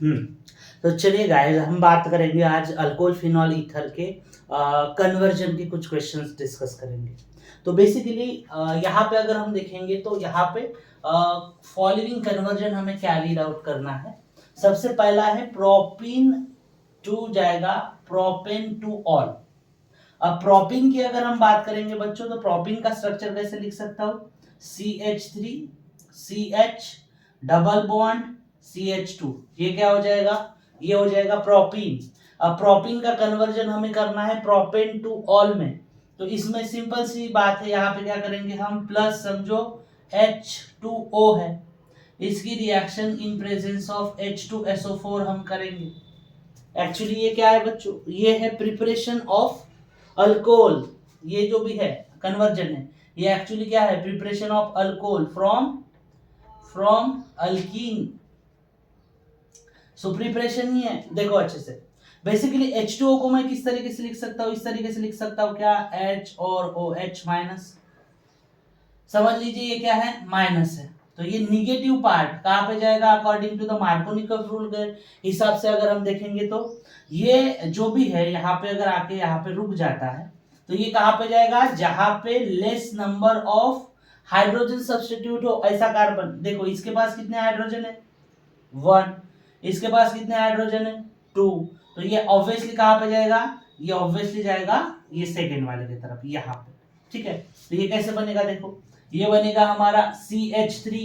हम्म तो चलिए गाइस, हम बात करेंगे आज अल्कोहल फिनॉल ईथर के कन्वर्जन के कुछ क्वेश्चंस डिस्कस करेंगे। तो बेसिकली यहाँ पे अगर हम देखेंगे तो यहाँ पे फॉलोइंग कन्वर्जन हमें कैरी आउट करना है। सबसे पहला है प्रोपीन टू जाएगा प्रोपेन टू ऑल। अब प्रोपीन की अगर हम बात करेंगे बच्चों, तो प्रोपीन का स्ट्रक्चर कैसे लिख सकता हूँ? CH3 CH double bond CH2, ये क्या हो जाएगा? ये हो जाएगा प्रोपीन। अब प्रोपीन का कन्वर्जन हमें करना है प्रोपेन टू ऑल में, तो इसमें सिंपल सी बात है, यहाँ पे क्या करेंगे हम, प्लस समझो H2O है, इसकी reaction in presence of H2SO4 हम करेंगे। एक्चुअली ये क्या है बच्चों? ये है प्रिपरेशन ऑफ अल्कोहल। ये जो भी है कन्वर्जन है, ये एक्चुअली क्या है? Preparation of alcohol from alkene. So preparation ही है। देखो अच्छे से, बेसिकली H2O को मैं किस तरीके से लिख सकता हूँ? इस तरीके से लिख सकता हूँ, क्या? H और OH माइनस। समझ लीजिए ये क्या है? माइनस है, तो ये निगेटिव पार्ट कहाँ पे जाएगा? According to the Markovnikov rule के हिसाब से अगर हम देखेंगे तो ये जो भी है यहाँ पे अगर आके यहाँ पे रुक जाता है, तो ये कहाँ पे जाएगा? जहां पे less number of hydrogen substitute हो ऐसा कार्बन। देखो इसके पास कितने हाइड्रोजन है? 1। इसके पास कितने हाइड्रोजन है? 2। तो ये ऑब्वियसली कहाँ पे जाएगा? ये ऑब्वियसली जाएगा ये सेकेंड वाले की तरफ, यहाँ पे। ठीक है, तो ये कैसे बनेगा? देखो ये बनेगा हमारा CH3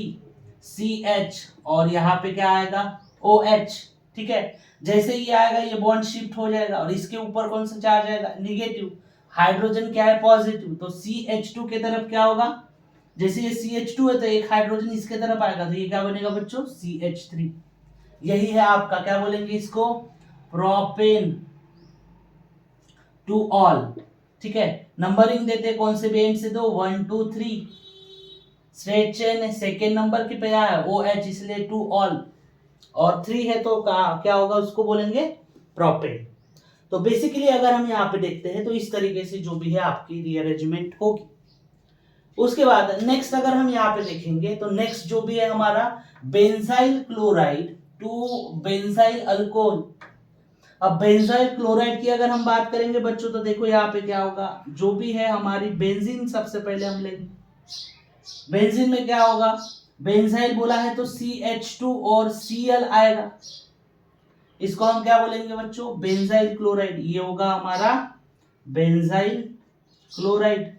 CH और यहाँ पे क्या आएगा? OH। ठीक है, जैसे ही आएगा ये बॉन्ड शिफ्ट हो जाएगा और इसके ऊपर कौन सा चार्ज आएगा? निगेटिव। हाइड्रोजन क्या है? पॉजिटिव। तो CH2 के तरफ क्या होगा? जैसे ये CH2 है तो एक हाइड्रोजन इसके तरफ आएगा, तो ये क्या बनेगा बच्चों? CH3। यही है आपका, क्या बोलेंगे इसको? Propane two all. ठीक है, नंबरिंग देते कौन से भी एंड से? दो, 1 2 3 स्ट्रेट चेन है, सेकेंड नंबर के पे आया OH, इसलिए टू ऑल, और 3 है तो क्या होगा? उसको बोलेंगे प्रोपेन। तो बेसिकली अगर हम यहाँ पे देखते हैं तो इस तरीके से जो भी है आपकी रीअरेंजमेंट होगी। उसके बाद नेक्स्ट अगर हम यहाँ पे देखेंगे तो नेक्स्ट जो भी है हमारा benzyl chloride to benzyl alcohol. अब बेंजाइल क्लोराइड की अगर हम बात करेंगे बच्चों, तो देखो यहाँ पे क्या होगा? जो भी है हमारी बेंजीन सबसे पहले हम लेंगे। बेंजीन में क्या होगा? बेंजाइल बोला है तो CH2 और Cl आएगा, इसको हम क्या बोलेंगे बच्चों? Benzyl chloride. ये होगा हमारा बेंजाइल क्लोराइड।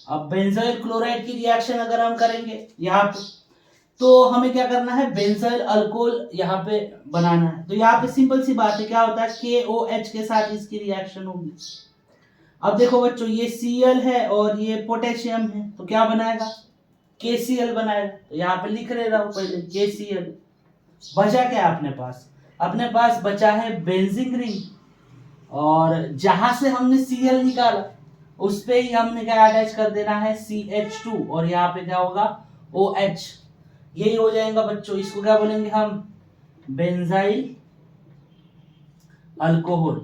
अब बेंजाइल क्लोराइड की रिएक्शन अगर हम करेंगे यहाँ पे, तो हमें क्या करना है? बेंजाइल अल्कोहल यहाँ पे बनाना है। तो यहाँ पे सिंपल सी बात है, क्या होता है? KOH के साथ इसकी रिएक्शन होगी। अब देखो बच्चों, ये Cl है और ये पोटेशियम है, तो क्या बनाएगा? KCl बनाएगा। तो यहाँ पे लिख रहे रहो पहले KCl। बचा क्या अपने पास? अपने पास बचा है बेंजीन रिंग, और जहां से हमने Cl निकाला उस पे ही हमने क्या अटैच कर देना है? CH2, और यहाँ पे क्या होगा? OH। यही हो जाएगा बच्चों, इसको क्या बोलेंगे हम? Benzyl alcohol.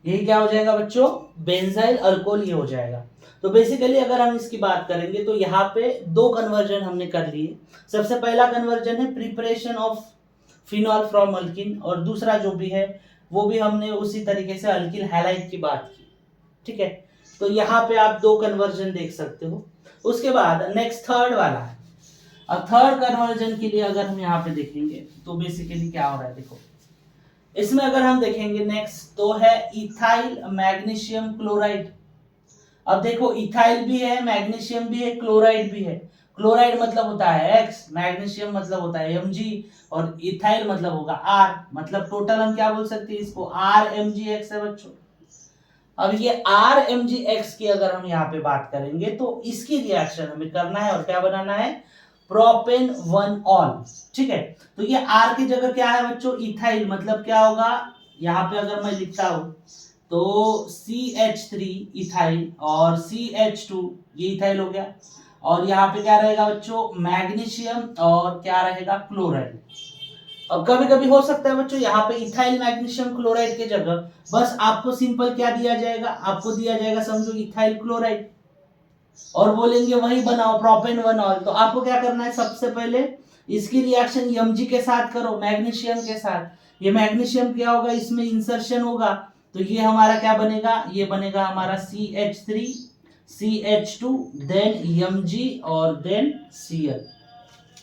यही क्या हो जाएगा बच्चों? बेंजाइल अल्कोहल ये हो जाएगा। तो बेसिकली अगर हम इसकी बात करेंगे तो यहाँ पे दो कन्वर्जन हमने कर लिए। सबसे पहला कन्वर्जन है preparation of phenol from alkene, और दूसरा जो भी है वो भी हमने उसी तरीके से अल्किल हैलाइड की बात की। ठीक है, तो यहाँ पे आप दो कन्वर्जन देख सकते हो। उसके बाद नेक्स्ट थर्ड वाला है। अब थर्ड कन्वर्जन के लिए अगर हम यहाँ पे देखेंगे तो बेसिकली क्या हो रहा है? देखो इसमें अगर हम देखेंगे नेक्स्ट तो है इथाइल मैग्नीशियम क्लोराइड। अब देखो इथाइल भी है, मैग्नीशियम भी है, क्लोराइड भी है। क्लोराइड मतलब होता है X, मैग्नीशियम मतलब होता है Mg, और इथाइल मतलब होगा R। मतलब टोटल हम क्या बोल सकते हैं इसको? RMgX है बच्चों। अब ये RMgX की अगर हम यहाँ पे बात करेंगे तो इसकी रिएक्शन हमें करना है और क्या बनाना है? Propane 1 all. ठीक है, तो ये R की जगह क्या है बच्चों? इथाइल। मतलब क्या होगा? यहाँ पे अगर मैं लिखता हूं तो CH3 इथाइल और CH2 ये इथाइल हो गया, और यहाँ पे क्या रहेगा बच्चों? मैग्नीशियम और क्या रहेगा? क्लोराइड। अब कभी कभी हो सकता है बच्चों यहाँ पे इथाइल मैग्नीशियम क्लोराइड की जगह बस आपको सिंपल क्या दिया जाएगा? आपको दिया जाएगा समझो इथाइल क्लोराइड। और बोलेंगे वही बनाओ प्रोपेन 1 ऑल, तो आपको क्या करना है, सबसे पहले इसकी रिएक्शन Mg के साथ करो, मैग्नीशियम के साथ। ये मैग्नीशियम क्या होगा, इसमें इंसर्शन होगा, तो ये हमारा क्या बनेगा, ये बनेगा हमारा CH3 CH2 देन Mg और देन Cl।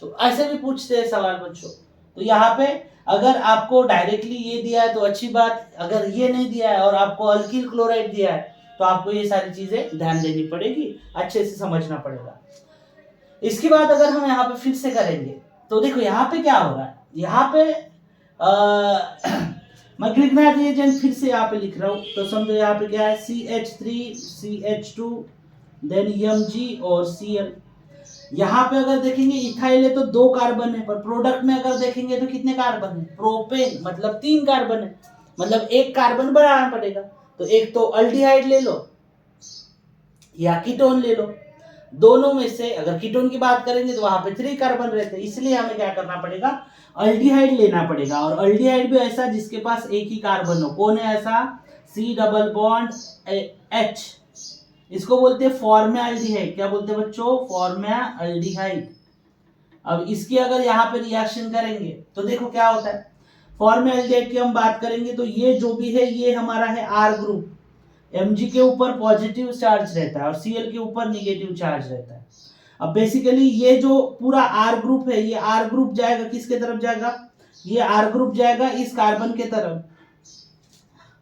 तो ऐसे भी पूछते हैं सवाल बच्चों। तो यहाँ पे अगर आपको डायरेक्टली ये दिया है तो अच्छी बात, अगर ये नहीं दिया है और आपको अल्किल क्लोराइड दिया है तो आपको ये सारी चीजें ध्यान देनी पड़ेगी, अच्छे से समझना पड़ेगा। इसके बाद अगर हम यहाँ पे फिर से करेंगे तो देखो यहाँ पे क्या हो रहा है, यहाँ पे मैं ग्रिग्नार्ड रिएजेंट फिर से यहाँ पे लिख रहा हूँ, तो समझो यहाँ पे क्या है, CH3 CH2 देन Mg और Cl। यहाँ पे अगर देखेंगे इथाइल है तो 2 कार्बन है, पर प्रोडक्ट में अगर देखेंगे तो कितने कार्बन है, प्रोपेन मतलब 3 कार्बन है, मतलब 1 कार्बन बढ़ाना पड़ेगा। तो एक तो अल्डिहाइड ले लो या कीटोन ले लो, दोनों में से अगर कीटोन की बात करेंगे तो वहां पे 3 कार्बन रहते हैं, इसलिए हमें क्या करना पड़ेगा, अल्डिहाइड लेना पड़ेगा। और अल्डिहाइड भी ऐसा जिसके पास एक ही कार्बन हो, कौन है ऐसा, C डबल बॉन्ड H, इसको बोलते हैं फॉर्मेल्डिहाइड। क्या बोलते हैं बच्चों, फॉर्मेल्डिहाइड। अब इसकी अगर यहाँ पे रिएक्शन करेंगे तो देखो क्या होता है, फॉर्मेल्डिहाइड की हम बात करेंगे तो ये जो भी है ये हमारा है R ग्रुप, Mg के ऊपर पॉजिटिव चार्ज रहता है और Cl के ऊपर निगेटिव चार्ज रहता है। अब बेसिकली ये जो पूरा R ग्रुप है, ये R ग्रुप जाएगा किसके तरफ जाएगा, ये R ग्रुप जाएगा इस कार्बन के तरफ,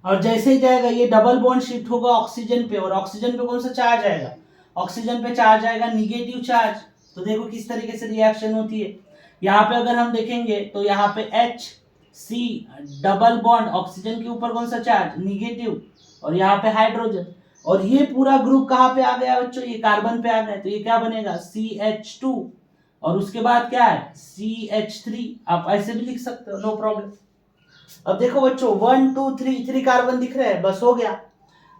और जैसे ही जाएगा ये डबल बॉन्ड शिफ्ट होगा ऑक्सीजन पे, और ऑक्सीजन पे कौन सा चार्ज आएगा, ऑक्सीजन पे चार्ज आएगा निगेटिव चार्ज। तो देखो किस तरीके से रिएक्शन होती है। यहाँ पे अगर हम देखेंगे तो यहाँ पे HC डबल बॉन्ड, ऑक्सीजन के ऊपर कौन सा चार्ज, निगेटिव, और यहाँ पे हाइड्रोजन, और ये पूरा ग्रुप कहाँ पे आ गया बच्चों, ये कार्बन पे आ गया, तो ये क्या बनेगा CH2 और उसके बाद क्या है CH3। आप ऐसे भी लिख सकते हो, नो प्रॉब्लम। अब देखो बच्चों 1 2 3 कार्बन दिख रहे हैं, बस हो गया।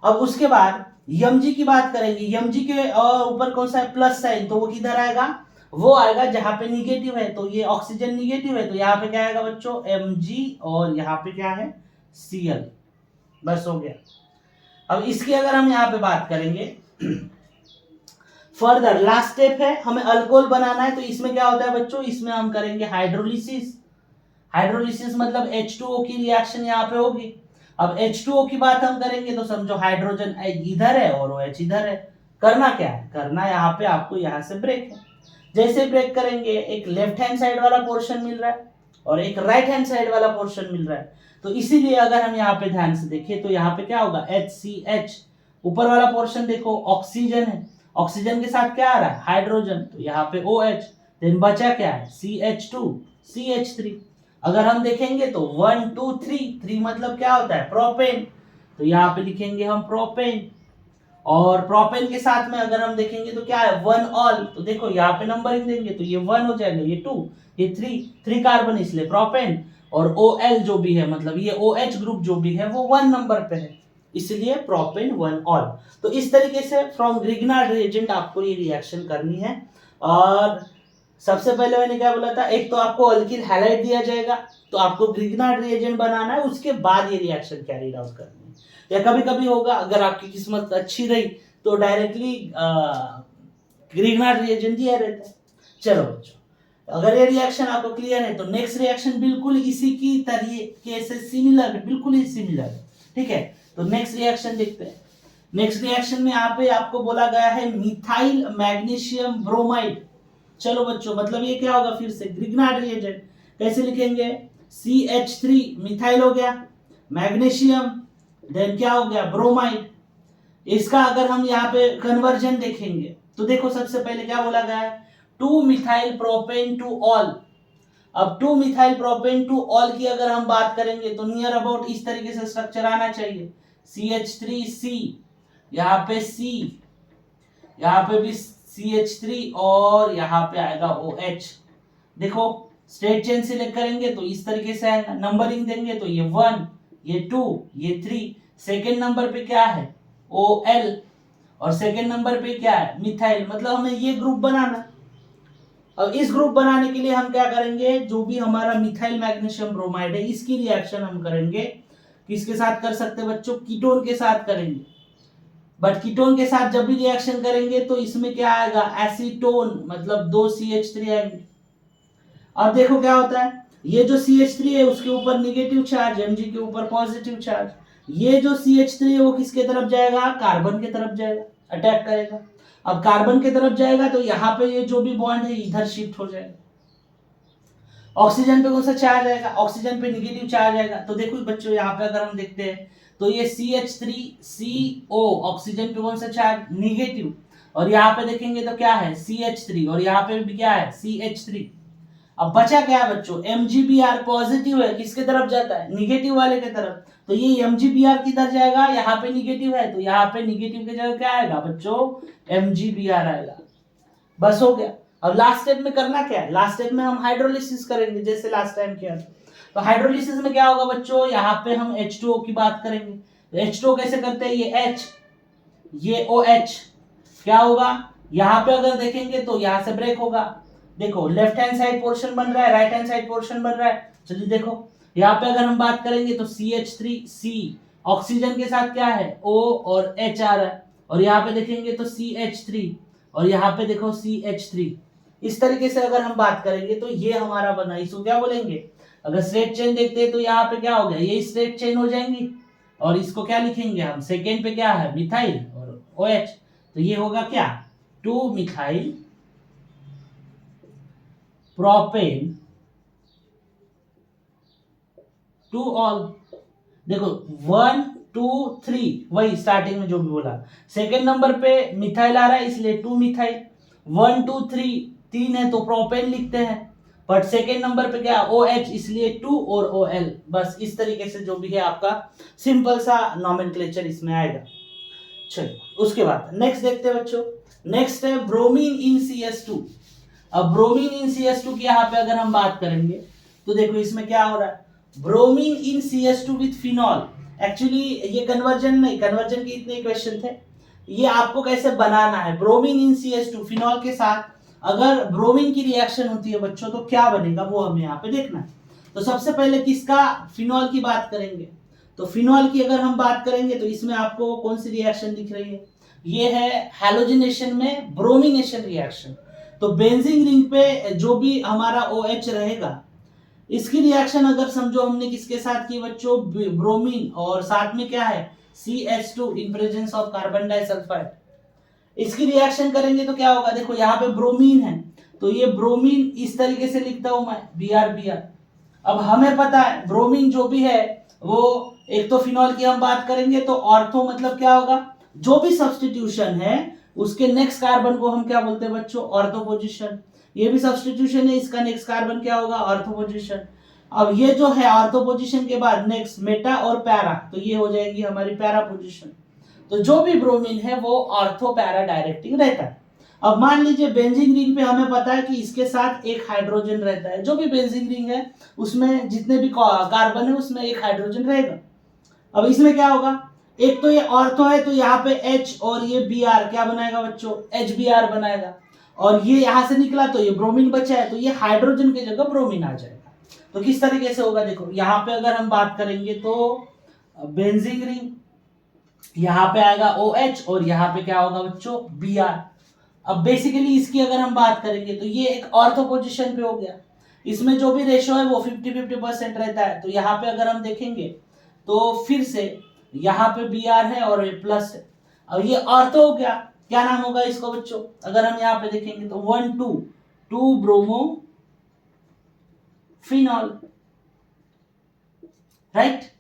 अब उसके बाद Mg की बात करेंगे, Mg के ऊपर कौन सा है, प्लस साइन, तो वो किधर आएगा, वो आएगा जहां पे निगेटिव है, तो ये ऑक्सीजन निगेटिव है, तो यहाँ पे क्या आएगा बच्चों Mg, और यहाँ पे क्या है Cl, बस हो गया। अब इसकी अगर हम यहाँ पे बात करेंगे फर्दर, लास्ट स्टेप है, हमें अल्कोहल बनाना है, तो इसमें क्या होता है बच्चों, इसमें हम करेंगे हाइड्रोलिसिस। हाइड्रोलिसिस मतलब H2O की रिएक्शन यहाँ पे होगी। अब H2O की बात हम करेंगे तो समझो हाइड्रोजन इधर है और OH इधर है, करना क्या है, करना यहाँ पे आपको यहाँ से ब्रेक है। जैसे ब्रेक करेंगे एक लेफ्ट हैंड साइड वाला पोर्शन मिल रहा है और एक राइट हैंड साइड वाला पोर्शन मिल रहा है, तो इसीलिए अगर हम यहाँ पे ध्यान से देखें तो यहाँ पे क्या होगा HCH, ऊपर वाला पोर्शन देखो ऑक्सीजन है, ऑक्सीजन के साथ क्या आ रहा है हाइड्रोजन, तो यहाँ पे OH, देन बचा क्या है CH2 CH3। अगर हम देखेंगे तो 1 2 3 मतलब क्या होता है प्रोपेन, तो यहाँ पे लिखेंगे हम प्रोपेन, और प्रोपेन के साथ में अगर हम देखेंगे तो क्या है 1 ऑल, तो देखो यहाँ पे नंबरिंग देंगे तो ये 1 हो जाएगा, ये 2, ये 3 कार्बन इसलिए प्रोपेन, और OL जो भी है मतलब ये OH ग्रुप जो भी है वो 1 नंबर पे है, इसलिए प्रोपेन 1 ऑल। तो इस तरीके से फ्रॉम ग्रिग्नार्ड रिएजेंट आपको ये रिएक्शन करनी है। और सबसे पहले मैंने क्या बोला था, एक तो आपको अल्किल हैलाइड दिया जाएगा, तो आपको ग्रिग्नार्ड रिएजेंट बनाना है, उसके बाद ये रिएक्शन कैरी आउट करनी है। या कभी कभी होगा अगर आपकी किस्मत अच्छी रही तो डायरेक्टली ग्रिग्नार्ड रिएजेंट दिया रहता है। चलो बच्चों, अगर ये रिएक्शन आपको क्लियर है तो नेक्स्ट रिएक्शन बिल्कुल इसी की तरीके से सिमिलर है, बिल्कुल ही सिमिलर है, ठीक है। तो नेक्स्ट रिएक्शन देखते हैं। नेक्स्ट रिएक्शन में यहाँ पे आपको बोला गया है मिथाइल मैग्नीशियम ब्रोमाइड। चलो बच्चों, मतलब ये क्या होगा, फिर से ग्रिग्नार्ड रिएजेंट कैसे लिखेंगे, CH3 मिथाइल हो गया, मैग्नीशियम, देन क्या हो गया ब्रोमाइड। इसका अगर हम यहाँ पे कन्वर्जन देखेंगे तो देखो सबसे पहले क्या बोला गया है 2 मिथाइल प्रोपेन टू ऑल। अब 2 मिथाइल प्रोपेन टू ऑल की अगर हम बात करेंगे तो नियर अबाउट इस तरीके से स्ट्रक्चर आना चाहिए, CH3C, यहाँ पे C, यहाँ पे भी CH3 और यहाँ पे आएगा OH। देखो स्ट्रेट चेन सिलेक्ट करेंगे तो इस तरीके से आएगा, नंबरिंग देंगे तो ये 1, ये 2, ये 3, सेकेंड नंबर पे क्या है OL, और सेकेंड नंबर पे क्या है मिथाइल, मतलब हमें ये ग्रुप बनाना। अब इस ग्रुप बनाने के लिए हम क्या करेंगे, जो भी हमारा मिथाइल मैग्नीशियम ब्रोमाइड है इसकी रिएक्शन हम करेंगे, किसके साथ कर सकते हैं बच्चों, कीटोन के साथ करेंगे। बट कीटोन के साथ जब भी रिएक्शन करेंगे तो इसमें क्या आएगा, एसीटोन, मतलब 2 CH3 आएंगे। अब देखो क्या होता है, ये जो CH3 है उसके ऊपर निगेटिव चार्ज, Mg के ऊपर पॉजिटिव चार्ज, ये जो CH3 है वो किसके तरफ जाएगा, कार्बन के तरफ जाएगा, अटैक करेगा। अब कार्बन के तरफ जाएगा तो यहाँ पे ये जो भी बॉन्ड है इधर शिफ्ट हो जाएगा। ऑक्सीजन पे कौन सा चार्ज आएगा, ऑक्सीजन पे निगेटिव चार्ज आएगा। तो देखो बच्चों यहाँ पे अगर हम देखते हैं तो ये CH3CO, ऑक्सीजन पे कौन सा चार्ज, निगेटिव, और यहाँ पे देखेंगे तो क्या है, CH3, और यहाँ पे भी क्या है, CH3। अब बचा क्या है बच्चों, MgBr पॉजिटिव है, किसके तरफ जाता है, निगेटिव वाले के तरफ। तो ये MgBr किधर जाएगा, यहाँ पे निगेटिव है तो यहाँ पे निगेटिव की जगह क्या आएगा बच्चों, MgBr आएगा। बस हो गया। अब लास्ट स्टेप में करना क्या है, लास्ट स्टेप में हम हाइड्रोलिसिस करेंगे जैसे लास्ट टाइम किया था। तो हाइड्रोलिसिस में क्या होगा बच्चों, यहाँ पे हम H2O की बात करेंगे। तो H2O कैसे करते हैं, ये H, ये OH, क्या होगा, यहाँ पे अगर देखेंगे तो यहाँ से ब्रेक होगा। देखो लेफ्ट हैंड साइड पोर्शन बन रहा है, राइट हैंड साइड पोर्शन बन रहा है। चलिए देखो यहाँ पे अगर हम बात करेंगे तो CH3C, ऑक्सीजन के साथ क्या है, O और H आ रहा है, और यहाँ पे देखेंगे तो CH3, और यहाँ पे देखो CH3। इस तरीके से अगर हम बात करेंगे तो ये हमारा बना, इसको क्या बोलेंगे, अगर स्ट्रेट चेन देखते हैं तो यहाँ पे क्या हो गया, ये स्ट्रेट चेन हो जाएंगी, और इसको क्या लिखेंगे हम, सेकेंड पे क्या है, मिथाइल और OH, तो ये होगा क्या, 2 मिथाइल प्रोपेन 2 ऑल। देखो 1 2 3 वही स्टार्टिंग में जो भी बोला, सेकेंड नंबर पे मिथाइल आ रहा है इसलिए 2 मिथाइल, 1 2 3 3 है तो प्रोपेन लिखते हैं, बट सेकेंड नंबर पे क्या, OH इसलिए 2 और OL। बस इस तरीके से जो भी है आपका सिंपल सा नॉमेनक्लेचर इसमें आएगा। चलिए उसके बाद नेक्स्ट देखते हैं बच्चों, नेक्स्ट है ब्रोमीन इन CS2। अब ब्रोमीन इन CS2 की यहाँ पे अगर हम बात करेंगे तो देखो इसमें क्या हो रहा है, bromine in CS2 with phenol. Actually ये कन्वर्जन नहीं, कन्वर्जन के इतने क्वेश्चन थे, ये आपको कैसे बनाना है, ब्रोमीन इन CS2 फिनॉल के साथ अगर ब्रोमीन की रिएक्शन होती है बच्चों तो क्या बनेगा वो हमें यहाँ पे देखना है। तो सबसे पहले किसका, फिनॉल की बात करेंगे। तो फिनॉल की अगर हम बात करेंगे तो इसमें आपको कौन सी रिएक्शन दिख रही है, ये है हैलोजिनेशन में ब्रोमिनेशन रिएक्शन। तो बेंजीन रिंग पे जो भी हमारा OH रहेगा, इसकी रिएक्शन अगर समझो हमने किसके साथ की बच्चों, ब्रोमीन, और साथ में क्या है, CH2 in presence of carbon disulphide. इसकी रिएक्शन करेंगे तो क्या होगा, देखो यहाँ पे ब्रोमीन है तो ये ब्रोमीन इस तरीके से लिखता हूं मैं, Br। अब हमें पता है ब्रोमीन जो भी है वो, एक तो फिनॉल की हम बात करेंगे तो ऑर्थो मतलब क्या होगा, जो भी सब्स्टिट्यूशन है उसके नेक्स्ट कार्बन को हम क्या बोलते हैं बच्चों, ऑर्थो पोजीशन। ये भी सब्स्टिट्यूशन है, इसका नेक्स्ट कार्बन क्या होगा, ऑर्थो पोजीशन। अब ये जो है ऑर्थो पोजीशन के बाद नेक्स्ट मेटा और पैरा, तो ये हो जाएगी हमारी पैरा पोजीशन। तो जो भी ब्रोमीन है वो ऑर्थो पैरा डायरेक्टिंग रहता है। अब मान लीजिए बेंजीन रिंग पे हमें पता है कि इसके साथ एक हाइड्रोजन रहता है, जो भी बेंजीन रिंग है उसमें जितने भी कार्बन है उसमें एक हाइड्रोजन रहेगा। अब इसमें क्या होगा, एक तो ये ऑर्थो है तो यहाँ पे H और ये Br क्या बनाएगा बच्चों, HBr बनाएगा, और ये यहाँ से निकला तो ये ब्रोमीन बचा है तो ये हाइड्रोजन की जगह ब्रोमीन आ जाएगा। तो किस तरीके से होगा, देखो यहाँ पे अगर हम बात करेंगे तो बेंजीन रिंग, यहाँ पे आएगा OH और यहाँ पे क्या होगा बच्चों, Br। अब बेसिकली इसकी अगर हम बात करेंगे तो ये एक ऑर्थो पोजीशन पे हो गया, इसमें जो भी रेशो है वो 50-50% रहता है। तो यहाँ पे अगर हम देखेंगे तो फिर से यहाँ पे Br है और ये प्लस है, अब ये ऑर्थो हो गया, क्या नाम होगा इसको बच्चों, अगर हम यहाँ पे देखेंगे तो 1 2 ब्रोमो फिनॉल, राइट।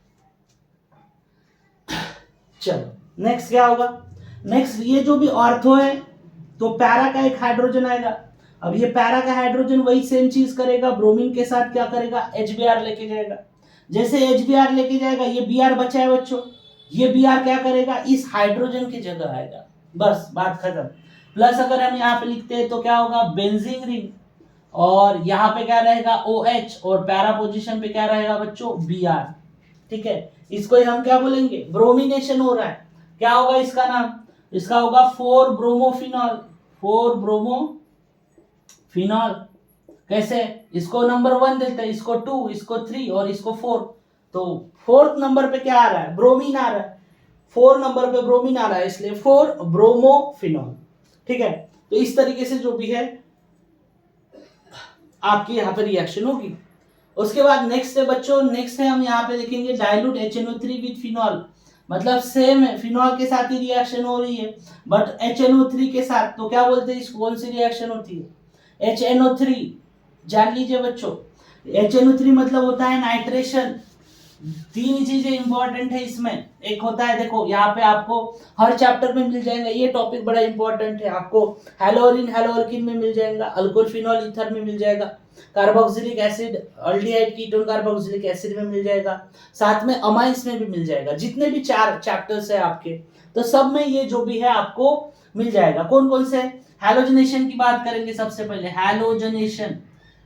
चलो नेक्स्ट क्या होगा, नेक्स्ट ये जो भी ऑर्थो है तो पैरा का एक हाइड्रोजन आएगा। अब ये पैरा का हाइड्रोजन वही सेम चीज करेगा, ब्रोमीन के साथ क्या करेगा, HBr लेके जाएगा। जैसे HBr लेके जाएगा ये Br बचा है बच्चों, ये Br क्या करेगा, इस हाइड्रोजन की जगह आएगा, बस बात खत्म। प्लस अगर हम यहाँ पे लिखते हैं तो क्या होगा, बेंजीन रिंग, और यहाँ पे क्या रहेगा OH, और पैरा पोजीशन पे क्या रहेगा बच्चों, Br। ठीक है, इसको ही हम क्या बोलेंगे, ब्रोमिनेशन हो रहा है। क्या होगा इसका नाम, इसका होगा 4 ब्रोमोफिनॉल, 4 ब्रोमोफिनॉल। कैसे, इसको नंबर 1 देते हैं, इसको 2, इसको 3 और इसको 4। तो फोर्थ नंबर पे क्या आ रहा है, ब्रोमीन आ रहा है। 4 नंबर पे ब्रोमीन आ रहा है, इसलिए 4 ब्रोमोफिनॉल। ठीक है, तो इस तरीके से जो भी है आपकी यहाँ पे रिएक्शन होगी। उसके बाद नेक्स्ट है बच्चों, नेक्स्ट है हम यहाँ पे देखेंगे डाइल्यूट HNO3 विद फिनॉल। मतलब सेम है, फिनॉल के साथ ही रिएक्शन हो रही है बट HNO3 के साथ, तो क्या बोलते हैं इसको, कौन सी रिएक्शन होती है, HNO3। जान लीजिए बच्चों, HNO3 मतलब होता है नाइट्रेशन। तीन चीजें इंपॉर्टेंट है इसमें। एक होता है, देखो यहाँ पे आपको हर चैप्टर में मिल जाएगा, ये टॉपिक बड़ा इंपॉर्टेंट है आपको। हेलोरिन हेलोअल्किन में मिल जाएगा, अल्कोहल फिनॉल ईथर में मिल जाएगा, carboxylic acid aldehyde ketone carboxylic acid में मिल जाएगा, साथ में अमाइंस में भी मिल जाएगा। जितने भी 4 चैप्टर्स है आपके, तो सब में ये जो भी है आपको मिल जाएगा। कौन कौन से? हैलोजनेशन की बात करेंगे सबसे पहले। हैलोजनेशन,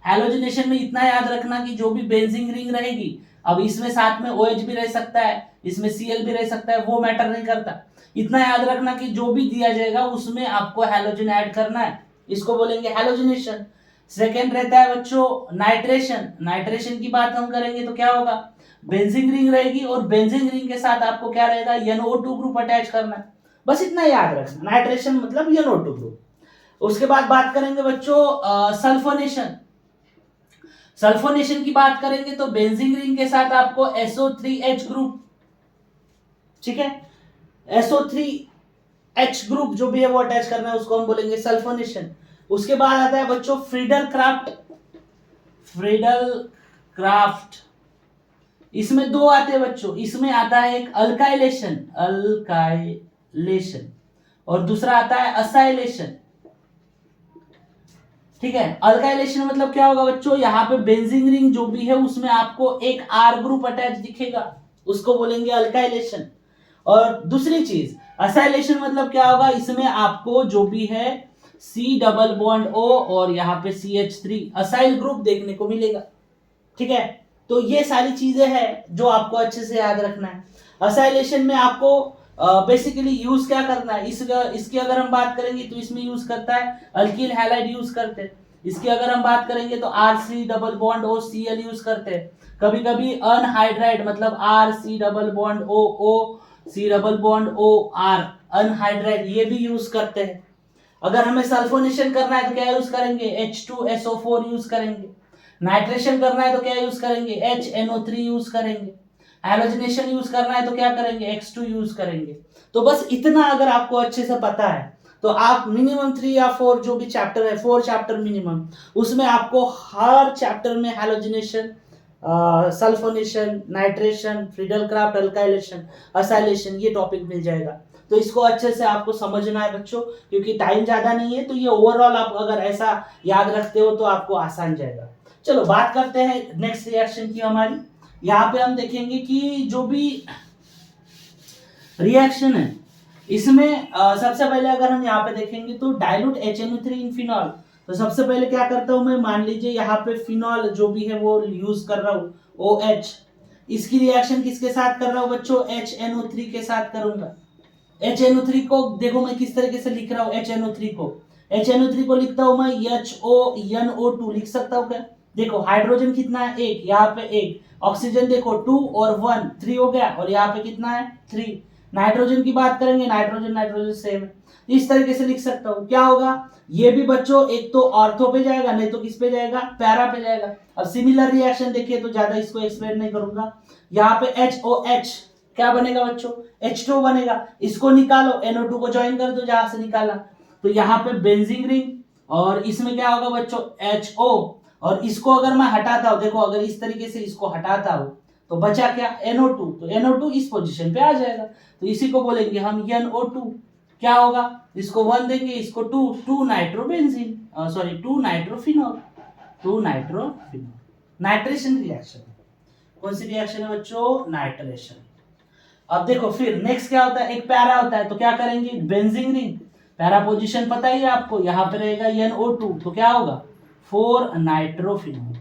हैलोजनेशन में इतना याद रखना कि जो भी बेंजीन रिंग रहेगी, अब इसमें साथ में OH भी रह सकता है, इसमें Cl भी रह सकता है, वो मैटर नहीं करता। इतना याद रखना कि जो भी दिया जाएगा उसमें आपको हैलोजन ऐड करना है, इसको बोलेंगे हैलोजनेशन। सेकेंड रहता है बच्चों नाइट्रेशन। नाइट्रेशन की बात हम करेंगे तो क्या होगा, बेंजीन रिंग रहेगी और बेंजीन रिंग के साथ आपको क्या रहेगा, NO2 ग्रुप अटैच करना है। बस इतना याद रखना, नाइट्रेशन मतलब NO2 ग्रुप। उसके बाद बात करेंगे बच्चों सल्फोनेशन। सल्फोनेशन की बात करेंगे तो बेंजीन रिंग के साथ आपको SO3H ग्रुप, ठीक है, SO3H ग्रुप जो भी है वो अटैच करना है, उसको हम बोलेंगे सल्फोनेशन। उसके बाद आता है बच्चों फ्रीडल क्राफ्ट। फ्रीडल क्राफ्ट, इसमें 2 आते हैं बच्चों, इसमें आता है एक अल्काइलेशन, अल्काइलेशन, और दूसरा आता है असाइलेशन। ठीक है, अल्काइलेशन मतलब क्या होगा बच्चों, यहाँ पे बेंजीन रिंग जो भी है उसमें आपको एक R ग्रुप अटैच दिखेगा, उसको बोलेंगे अल्काइलेशन। और दूसरी चीज असाइलेशन मतलब क्या होगा, इसमें आपको जो भी है C डबल बॉन्ड O और यहाँ पे CH3 असाइल ग्रुप देखने को मिलेगा। ठीक है, तो ये सारी चीजें हैं जो आपको अच्छे से याद रखना है। असाइलेशन में आपको बेसिकली यूज क्या करना है, इसकी अगर हम बात करेंगे तो इसमें यूज करता है अल्किल हैलाइड यूज करते हैं। इसकी अगर हम बात करेंगे तो RC double bond O Cl use करते हैं। कभी कभी अनहाइड्राइड मतलब RC double bond O C double bond O R anhydride, ये भी यूज करते हैं। अगर हमें सल्फोनेशन करना है तो क्या यूज करेंगे, H2SO4 यूज करेंगे। नाइट्रेशन करना है तो क्या यूज करेंगे, HNO3 यूज करेंगे। हैलोजनेशन यूज करना है तो क्या करेंगे, X2 यूज करेंगे। तो बस इतना अगर आपको अच्छे से पता है तो आप मिनिमम 3 या 4 जो भी चैप्टर है, 4 चैप्टर मिनिमम, उसमें आपको हर चैप्टर में halogenation, sulphonation, nitration, Friedel craft, alkylation, acylation, ये टॉपिक मिल जाएगा। तो इसको अच्छे से आपको समझना है बच्चों, क्योंकि टाइम ज्यादा नहीं है, तो ये ओवरऑल आप अगर ऐसा याद रखते हो तो आपको आसान जाएगा। चलो बात करते हैं नेक्स्ट रिएक्शन की हमारी। यहाँ पे हम देखेंगे कि जो भी रिएक्शन है इसमें सबसे पहले अगर हम यहाँ पे देखेंगे तो डाइल्यूट HNO3 इन फिनॉल। तो सबसे पहले क्या करता हूं मैं, मान लीजिए यहाँ पे फिनॉल जो भी है वो यूज कर रहा हूँ, OH। इसकी रिएक्शन किसके साथ कर रहा हूँ बच्चों, HNO3 के साथ करूंगा। HNO3 को देखो मैं किस तरीके से लिख रहा हूँ, HNO3 को लिखता हूं मैं HONO2 लिख सकता हूँ क्या। देखो हाइड्रोजन कितना है, 1, यहाँ पे 1, ऑक्सीजन देखो 2 और 1, 3 हो गया, और यहाँ पे कितना है, 3। नाइट्रोजन की बात करेंगे, नाइट्रोजन सेम है, इस तरीके से लिख सकता हूँ। क्या होगा, ये भी बच्चों एक तो ऑर्थो पे जाएगा, नहीं तो किस पे जाएगा, पैरा पे जाएगा। अब सिमिलर रिएक्शन देखिए तो ज्यादा इसको एक्सप्लेन नहीं करूंगा। यहाँ पे HOH क्या बनेगा बच्चों, H2 बनेगा, इसको निकालो, NO2 को ज्वाइन कर दो जहां से निकाला, तो यहाँ पे बेंजीन रिंग, और इसमें क्या होगा बच्चों, HO, और इसको अगर मैं हटाता हूं, देखो अगर इस तरीके से इसको हटाता हूं तो बचा क्या, NO2, तो NO2 इस पोजीशन पे आ जाएगा, तो इसी को बोलेंगे हम NO2। क्या होगा, इसको 1 देंगे, इसको 2 nitrobenzene, sorry 2 nitrophenol, 2 nitrophenol. Nitration reaction, कौन सी रिएक्शन है बच्चों, नाइट्रेशन। अब देखो फिर नेक्स्ट क्या होता है, एक पैरा होता है, तो क्या करेंगे, बेंजीन रिंग, पैरा पोजीशन पता ही है आपको, यहां पे रहेगा NO2, तो क्या होगा, 4 नाइट्रोफिनॉल।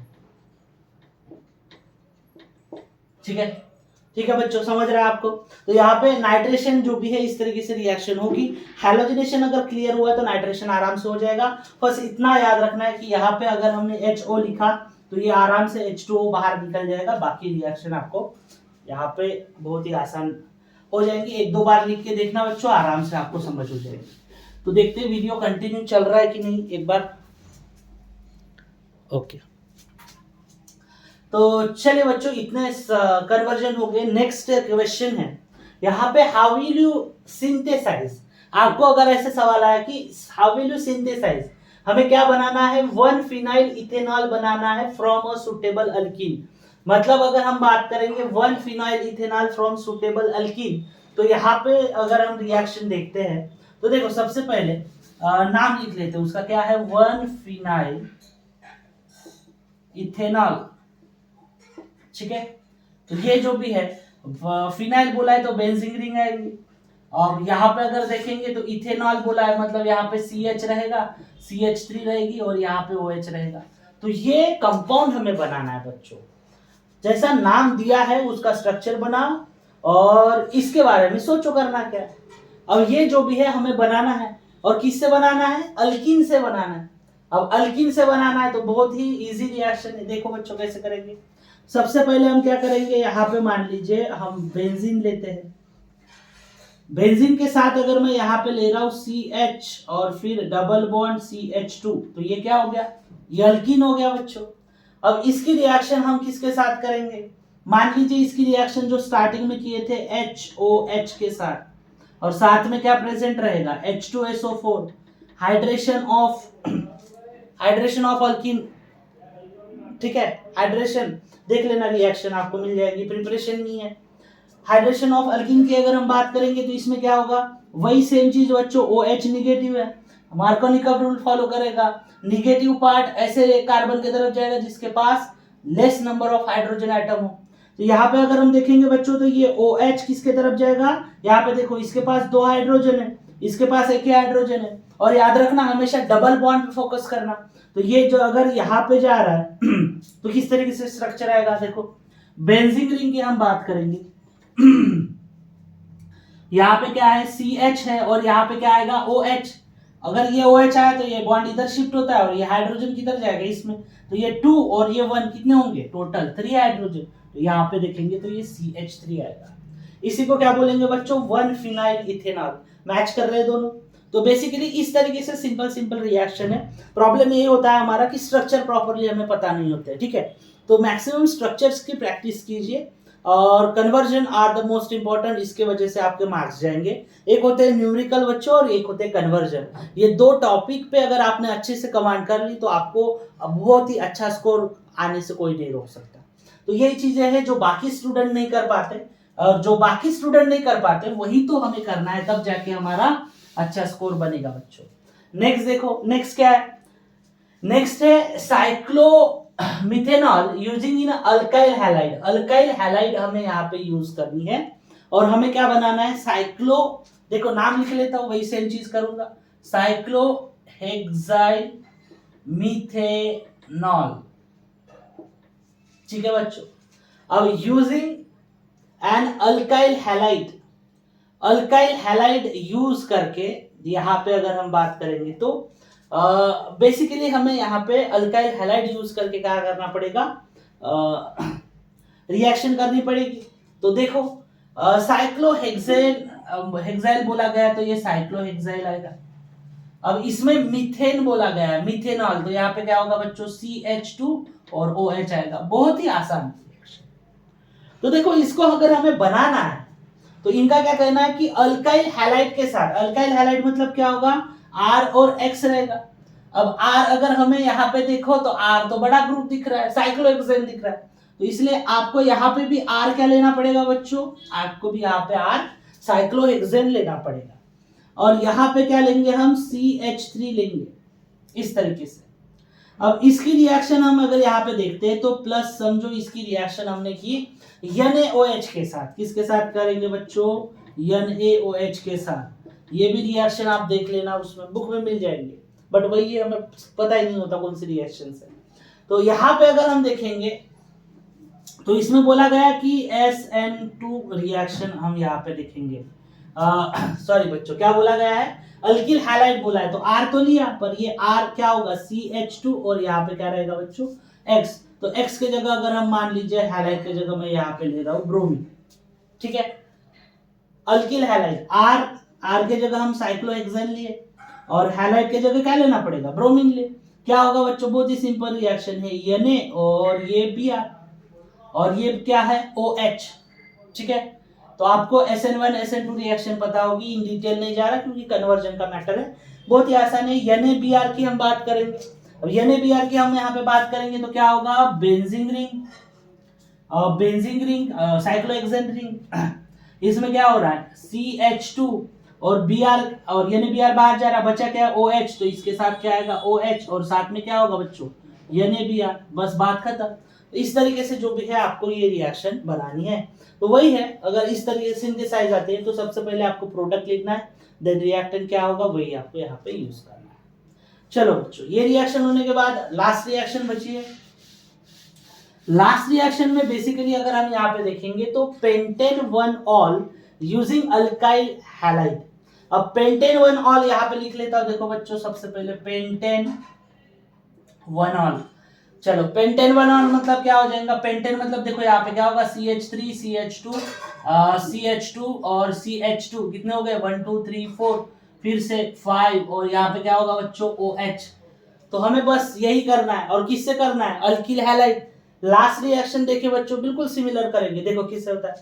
ठीक है, ठीक है बच्चों, समझ रहे हैं आपको। तो यहाँ पे नाइट्रेशन जो भी है इस तरीके से रिएक्शन होगी। हैलोजनेशन अगर क्लियर हुआ तो नाइट्रेशन आराम से हो जाएगा। बस इतना याद रखना है कि यहाँ पे अगर हमने HO लिखा तो ये आराम से H2O बाहर निकल जाएगा, बाकी रिएक्शन आपको यहाँ पे बहुत ही आसान हो जाएंगी। एक दो बार लिख के देखना बच्चों, आराम से आपको समझ हो जाएगी। तो देखते हैं वीडियो कंटिन्यू चल रहा है कि नहीं एक बार। ओके, तो चलिए बच्चों, इतने कन्वर्जन हो गए। नेक्स्ट क्वेश्चन है यहाँ पे, हाउ विल यू सिंथेसाइज। आपको अगर ऐसे सवाल आया कि हाउ विल यू सिंथेसाइज, हमें क्या बनाना है, 1 फिनाइल इथेनॉल बनाना है फ्रॉम अ सुटेबल अल्कीन। मतलब अगर हम बात करेंगे 1 phenyl ethanol from suitable alkyne, तो यहाँ पे अगर हम रिएक्शन देखते हैं तो देखो सबसे पहले नाम लिख लेते हैं उसका, क्या है, 1 फिनाइल इथेनॉल। ठीक है, तो ये जो भी है फिनाइल बोला है तो बेंजीन रिंग आएगी। और यहाँ पे अगर देखेंगे तो इथेनॉल बोला है, मतलब यहाँ पे CH रहेगा, CH3 रहेगी और यहाँ पे OH रहेगा। तो ये कंपाउंड हमें बनाना है बच्चों, जैसा नाम दिया है उसका स्ट्रक्चर बनाओ और इसके बारे में सोचो करना क्या है। अब ये जो भी है हमें बनाना है, और किससे बनाना है, अल्कीन से बनाना है। अब अल्कीन से बनाना है तो बहुत ही इजी रिएक्शन है। देखो बच्चों कैसे करेंगे। सबसे पहले हम क्या करेंगे, यहाँ पे मान लीजिए हम बेंजीन लेते हैं। बेंजीन के साथ अगर मैं यहाँ पे ले रहा हूँ CH और फिर डबल बॉन्ड CH2, तो ये क्या हो गया, ये अल्कीन हो गया बच्चों। अब इसकी रिएक्शन हम किसके साथ करेंगे, मान लीजिए इसकी रिएक्शन जो स्टार्टिंग में किए थे HOH के साथ, और साथ में क्या प्रेजेंट रहेगा, H2SO4, हाइड्रेशन ऑफ अल्कीन। ठीक है, हाइड्रेशन देख लेना, रिएक्शन आपको मिल जाएगी, प्रिपरेशन नहीं है। हाइड्रेशन ऑफ अल्कीन की अगर हम बात करेंगे तो इसमें क्या होगा, वही सेम चीज बच्चों, OH निगेटिव है, मार्कोनी का रूल फॉलो करेगा। निगेटिव पार्ट ऐसे कार्बन की तरफ जाएगा जिसके पास less number of hydrogen atom हो। तो यहाँ पे अगर हम देखेंगे बच्चों तो ये OH किसके तरफ जाएगा, यहाँ पे देखो इसके पास 2 हाइड्रोजन है, इसके पास एक ही हाइड्रोजन है। और याद रखना हमेशा डबल बॉन्ड पे फोकस करना। तो ये जो अगर यहाँ पे जा रहा है तो किस तरीके से स्ट्रक्चर आएगा, देखो बेंजीन रिंग की हम बात करेंगे। यहाँ पे क्या है, CH है और यहाँ पे क्या आएगा, OH। अगर ये OH आया तो ये बॉन्ड इधर शिफ्ट होता है और ये हाइड्रोजन किधर जाएगा इसमें, तो ये 2 और ये 1 कितने होंगे, टोटल 3 हाइड्रोजन। तो यहाँ पे देखेंगे तो ये CH3 आएगा। इसी को क्या बोलेंगे बच्चों, 1 फिनाइल इथेनॉल। मैच कर रहे हैं दोनों। तो बेसिकली इस तरीके से सिंपल रिएक्शन है। प्रॉब्लम ये होता है हमारा कि स्ट्रक्चर प्रॉपर्ली हमें पता नहीं होता है। ठीक है, तो मैक्सिमम स्ट्रक्चर्स की प्रैक्टिस कीजिए और conversion are the most important, इसके वजह से आपके मार्क्स जाएंगे। एक होते हैं न्यूमेरिकल बच्चों और एक होते हैं कन्वर्जन। ये 2 टॉपिक पे अगर आपने अच्छे से कमांड कर ली तो आपको बहुत ही अच्छा स्कोर आने से कोई नहीं रोक सकता। तो यही चीजें हैं जो बाकी स्टूडेंट नहीं कर पाते, और जो बाकी स्टूडेंट नहीं कर पाते वही तो हमें करना है, तब जाके हमारा अच्छा स्कोर बनेगा बच्चों। नेक्स्ट देखो, नेक्स्ट क्या है, नेक्स्ट है cyclomethanol using in alkyl halide. Alkyl halide हमें यहाँ पे यूज करनी है और हमें क्या बनाना है, साइक्लो, देखो नाम लिख लेता हूं, वही सेम चीज करूंगा, साइक्लोहेक्साइल मीथेनॉल। ठीक है बच्चों, अब using an alkyl halide, alkyl halide use करके यहाँ पे अगर हम बात करेंगे तो बेसिकली हमें यहाँ पे अल्काइल हैलाइड यूज करके क्या करना पड़ेगा, रिएक्शन करनी पड़ेगी। तो देखो साइक्लोहेक्साइल बोला गया तो ये साइक्लोहेक्साइल आएगा। अब इसमें मीथेन बोला गया है, मीथेनॉल, तो यहाँ पे क्या होगा बच्चों, CH2 और OH आएगा। बहुत ही आसान रिएक्शन। तो देखो इसको अगर हमें बनाना है तो इनका क्या कहना है कि अल्काइल हैलाइड के साथ, अल्काइल हैलाइड मतलब क्या होगा, R और X रहेगा। अब R अगर हमें यहाँ पे देखो तो R तो बड़ा ग्रुप दिख रहा है, साइक्लोहेक्सेन दिख रहा है, तो इसलिए आपको यहाँ पे भी R क्या लेना पड़ेगा बच्चों, आपको भी यहाँ पे R साइक्लोहेक्सेन लेना पड़ेगा। और यहाँ पे क्या लेंगे हम, CH3 लेंगे इस तरीके से। अब इसकी रिएक्शन हम अगर यहाँ पे देखते हैं तो प्लस समझो इसकी रिएक्शन हमने की NaOH के साथ, किसके साथ करेंगे बच्चों, NaOH के साथ। ये भी रिएक्शन आप देख लेना, उसमें बुक में मिल जाएंगे, बट वही हमें पता ही नहीं होता कौन सी रिएक्शन है। तो यहाँ पे अगर हम देखेंगे तो इसमें बोला गया कि SN2 रिएक्शन हम यहाँ पे देखेंगे, सॉरी बच्चों क्या बोला गया है, अल्किल हैलाइड बोला है, तो R तो लिया पर ये R क्या होगा, CH2 और यहाँ पे क्या रहेगा बच्चों, X। तो X के जगह अगर हम मान लीजिए हैलाइड के जगह मैं यहाँ पे ले रहा हूँ ब्रोमीन। ठीक है, अल्किल हैलाइड, आर के जगह हम साइक्लोहेक्सेन लिए और हैलाइड के जगह क्या लेना पड़ेगा, ब्रोमीन ले। क्या होगा बच्चों, बहुत ही सिंपल रिएक्शन है, Na और ये Br और ये क्या है OH, ठीक है। तो आपको SN1 SN2 रिएक्शन पता होगी, इन डिटेल नहीं जा रहा क्योंकि कन्वर्जन का मैटर है, बहुत ही आसान है। NaBr की हम बात करेंगे, अब NaBr की हम यहाँ पे बात करेंगे तो क्या होगा, बेंजीन रिंग, साइक्लोहेक्सेन रिंग, इसमें क्या हो रहा है CH2 और Br और NaBr बाहर जा रहा, बचा क्या OH, तो इसके साथ क्या आएगा OH और साथ में क्या होगा बच्चों NaBr, बस बात खत्म। इस तरीके से जो भी है आपको ये रिएक्शन बनानी है, तो वही है, अगर इस तरीके से सिंथेसाइज आते हैं तो सबसे पहले आपको प्रोडक्ट लिखना है, देन रिएक्टेंट क्या होगा वही आपको यहाँ पे यूज करना है। चलो बच्चों, ये रिएक्शन होने के बाद लास्ट रिएक्शन बची है। लास्ट रिएक्शन में बेसिकली अगर हम यहाँ पे देखेंगे तो pentane 1 all using alkyl halide. अब पेंटेन 1 ऑल यहाँ पे लिख लेता हूं, देखो बच्चों सबसे पहले पेंटेन 1 ऑल। चलो पेंटेन 1 ऑल मतलब क्या हो जाएगा, पेंटेन मतलब देखो यहाँ पे क्या होगा CH3 CH2 CH2 और CH2 कितने हो गए 1 2 3 4, फिर से 5 और यहाँ पे क्या होगा बच्चों OH। तो हमें बस यही करना है, और किससे करना है, अल्किल हैलाइड। लास्ट रिएक्शन देखिए बच्चों बिल्कुल सिमिलर करेंगे, देखो किससे होता है।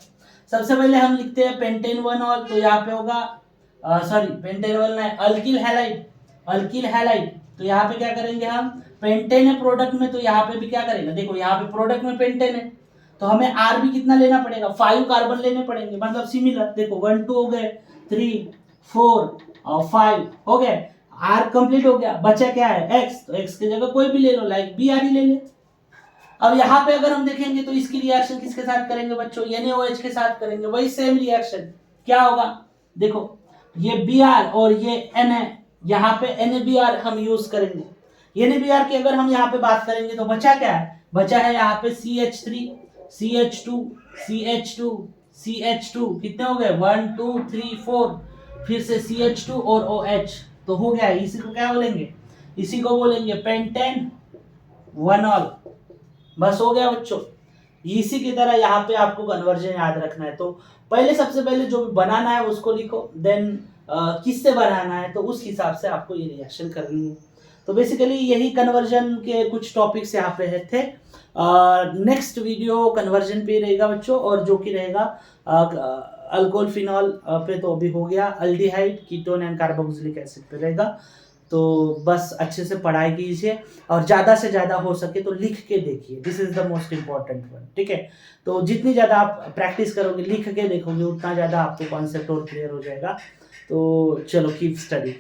सबसे पहले हम लिखते हैं पेंटेन 1 ऑल, तो यहाँ पे होगा सॉरी पेंटेन 1 नहीं अल्किल हैलाइड, अल्किल हैलाइड। तो यहाँ पे क्या करेंगे हम, पेंटेन है प्रोडक्ट में, तो यहाँ पे भी क्या करेंगे, देखो यहाँ पे प्रोडक्ट में पेंटेन है तो हमें आर भी कितना लेना पड़ेगा, 5 कार्बन लेने पड़ेंगे, मतलब सिमिलर। देखो 1 2 हो गए, 3 4 और 5 हो गए, आर कंप्लीट हो गया, बचा क्या है एक्स, तो एक्स की जगह कोई भी ले लो, लाइक बी आर ही ले ले। अब यहाँ पे अगर हम देखेंगे तो इसकी रिएक्शन किसके साथ करेंगे बच्चों, NaOH के साथ करेंगे, वही सेम रिएक्शन। क्या होगा देखो, ये Br और ये Na, यहाँ पे NaBr हम यूज करेंगे। NaBr की अगर हम यहाँ पे बात करेंगे तो बचा क्या है, बचा है यहाँ पे CH3 CH2 CH2 CH2, कितने हो गए 1 2 3 4, फिर से CH2 और OH, तो हो गया। इसी को क्या बोलेंगे, इसी को बोलेंगे पेंटेन 1 ऑल, बस हो गया बच्चों। इसी की तरह यहाँ पे आपको कन्वर्जन याद रखना है, तो पहले सबसे पहले जो बनाना है उसको लिखो, देन किससे बनाना है तो उस हिसाब से आपको ये रिएक्शन करनी है। तो बेसिकली यही कन्वर्जन के कुछ टॉपिक्स यहाँ पे थे। नेक्स्ट वीडियो कन्वर्जन पे रहेगा बच्चों, और जो कि रहेगा अल्कोहल फिनॉल पे तो अभी हो गया, aldehyde ketone and carboxylic acid पे रहेगा। तो बस अच्छे से पढ़ाई कीजिए और ज़्यादा से ज़्यादा हो सके तो लिख के देखिए, this is the most important one, ठीक है। तो जितनी ज़्यादा आप प्रैक्टिस करोगे, लिख के देखोगे, उतना ज़्यादा आपको कॉन्सेप्ट और क्लियर हो जाएगा। तो चलो कीप स्टडी।